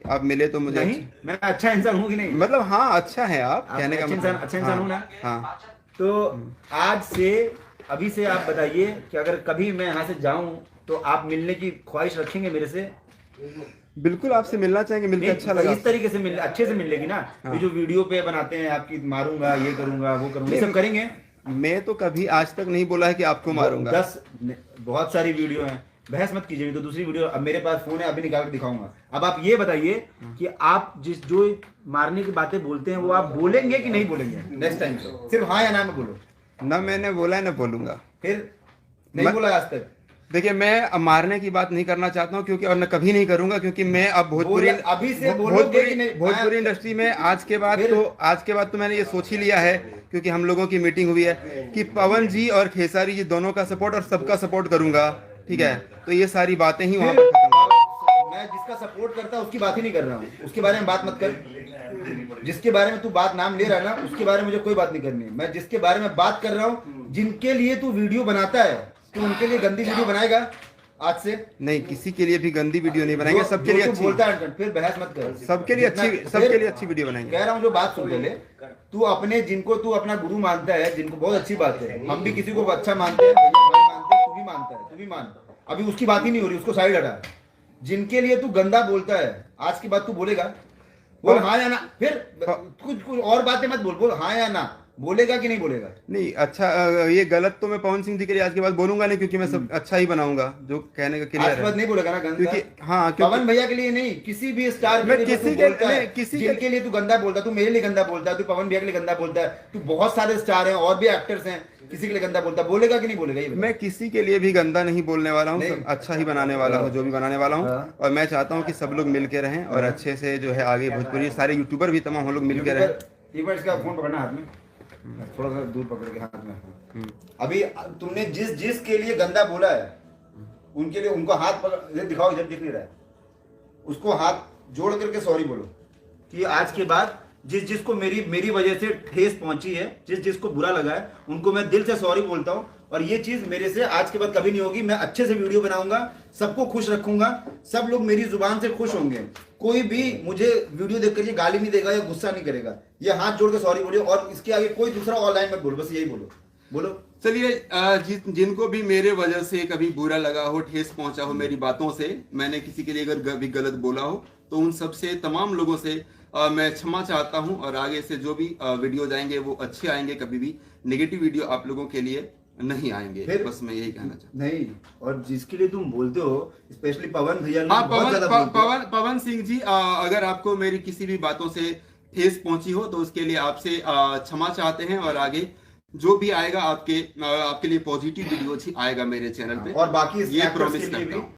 आप मिले तो मुझे नहीं, मैं अच्छा इंसान हूँ कि नहीं? मतलब हाँ अच्छा है आप कहने का अच्छा मतलब। इंसान, अच्छा इंसान हूँ ना? हाँ तो आज से, अभी से आप बताइए कि अगर कभी मैं यहाँ से जाऊं तो आप मिलने की ख्वाहिश रखेंगे मेरे से? बिल्कुल आपसे मिलना चाहेंगे, मिलके अच्छा नहीं, लगा इस आपसे। तरीके से मिल, अच्छे से मिलेगी ना? ये हाँ जो वीडियो पे बनाते हैं आपकी मारूंगा, ये करूंगा, वो करूंगा, ये सब नहीं, करेंगे? मैं तो कभी आज तक नहीं बोला है कि आपको मारूंगा। 10, बहुत सारी वीडियो हैं, बहस मत कीजिए। नहीं तो दूसरी वीडियो, अब मेरे पास फोन है, अभी निकाल के दिखाऊंगा। अब आप ये बताइए कि आप जिस जो मारने की बातें बोलते हैं वो आप बोलेंगे कि नहीं बोलेंगे नेक्स्ट टाइम से? सिर्फ हाँ या ना में बोलो। ना मैंने बोला है ना बोलूंगा। फिर नहीं मैं बोला आज तक? देखिए मैं अब मारने की बात नहीं करना चाहता हूँ क्योंकि, और मैं कभी नहीं करूंगा क्योंकि मैं अब बोल, अभी से बोलोगे कि नहीं? भोजपुरी इंडस्ट्री में फिर आज के बाद तो मैंने ये सोच ही लिया है, क्योंकि हम लोगों की मीटिंग हुई है कि पवन जी और खेसारी जी दोनों का सपोर्ट और सबका सपोर्ट करूंगा। ठीक है, तो ये सारी बातें ही वहां पर खत्म होंगी। मैं जिसका सपोर्ट करता हूँ उसकी बात ही नहीं कर रहा हूँ, उसके बारे में बात मत कर। जिसके बारे में तू बात नाम ले रहा है ना, उसके बारे में मुझे कोई बात नहीं करनी है। मैं जिसके बारे में बात कर रहा हूँ, जिनके लिए तू वीडियो बनाता है, तू उनके लिए गंदी वीडियो बनाएगा आज से? नहीं, किसी के लिए भी गंदी वीडियो नहीं बनाएंगे, सबके लिए अच्छी, बोलता है फिर बहस मत कर। सबके लिए अच्छी, सबके लिए अच्छी वीडियो बनाएंगे। कह रहा हूँ जो बात सुन पहले, तू अपने, जिनको तू अपना गुरु मानता है, जिनको बहुत अच्छी बात है, हम भी किसी को अच्छा मानते हैं, भाई मानते हैं, तू भी मानता है, तू भी मान। अभी उसकी बात ही नहीं हो रही, उसको साइड हटा। जिनके लिए तू गंदा बोलता है, आज की बात तू बोलेगा? बोल हाँ या ना। फिर कुछ कुछ और बातें मत बोल, बोल हाँ या ना। बोलेगा कि नहीं बोलेगा? नहीं अच्छा, ये गलत तो मैं पवन सिंह जी के लिए आज के बाद बोलूंगा नहीं, क्योंकि मैं सब अच्छा ही बनाऊंगा जो कहने का आज क्लियर के बाद है। नहीं बोलेगा ना गंदा? क्योंकि हाँ, क्योंकि पवन भैया के लिए नहीं, किसी भी स्टार मैं के लिए किसी तू के बोलता है, किसी जिनके के लिए तू गंदा बोलता है, तू मेरे लिए गंदा बोलता है, तू पवन भैया के लिए गंदा बोलता है, तू बहुत सारे स्टार हैं और भी एक्टर्स हैं, किसी के लिए गंदा बोलता है, बोलेगा कि नहीं बोलेगा? ये बता। मैं किसी के लिए भी गंदा नहीं बोलने वाला हूँ, सब अच्छा ही बनाने वाला हूँ जो भी बनाने वाला हूँ। हाँ। और मैं चाहता हूँ कि सब लोग मिल के रहें और अच्छे से जो है आगे भोजपुरी सारे यूट्यूबर भी तमाम हम लोग मिल के रहें। एक बार इसका फोन पकड़ना हाथ में, थोड़ा सा दूर पकड़ के हाथ में। अभी तुमने जिस जिस के लिए गंदा बोला है, उनके लिए, उनको हाथ पकड़ दिखाओ, जब दिख नहीं रहा है उसको हाथ जोड़ करके सॉरी बोलो कि आज के बाद जिस जिसको मेरी मेरी वजह से ठेस पहुंची है, जिस जिसको बुरा लगा है, उनको मैं दिल से सॉरी बोलता हूं। और ये चीज मेरे से आज के बाद कभी नहीं होगी। मैं अच्छे से वीडियो बनाऊंगा, सबको खुश रखूंगा, सब लोग मेरी जुबान से खुश होंगे। कोई भी मुझे वीडियो देख करके गाली नहीं देगा या गुस्सा नहीं करेगा। ये हाथ जोड़ के सॉरी बोलिए, और इसके आगे कोई दूसरा ऑनलाइन मत बोलो, बस यही बोलो। बोलो। चलिए, जिनको भी मेरे वजह से कभी बुरा लगा हो, ठेस पहुंचा हो मेरी बातों से, मैंने किसी के लिए अगर भी गलत बोला हो, तो उन सब से, तमाम लोगों से मैं क्षमा चाहता हूं। और आगे से जो भी वीडियो जाएंगे वो अच्छे आएंगे, कभी भी नेगेटिव वीडियो आप लोगों के लिए नहीं आएंगे। बस मैं यही कहना चाहता हूं। नहीं, और जिसके लिए तुम बोलते हो, स्पेशली पवन भैया, हाँ, पवन सिंह जी, अगर आपको मेरी किसी भी बातों से ठेस पहुंची हो तो उसके लिए आपसे क्षमा चाहते हैं। और आगे जो भी आएगा आपके लिए पॉजिटिव वीडियो ही आएगा मेरे चैनल पे, और बाकी ये प्रॉमिस करता हूँ।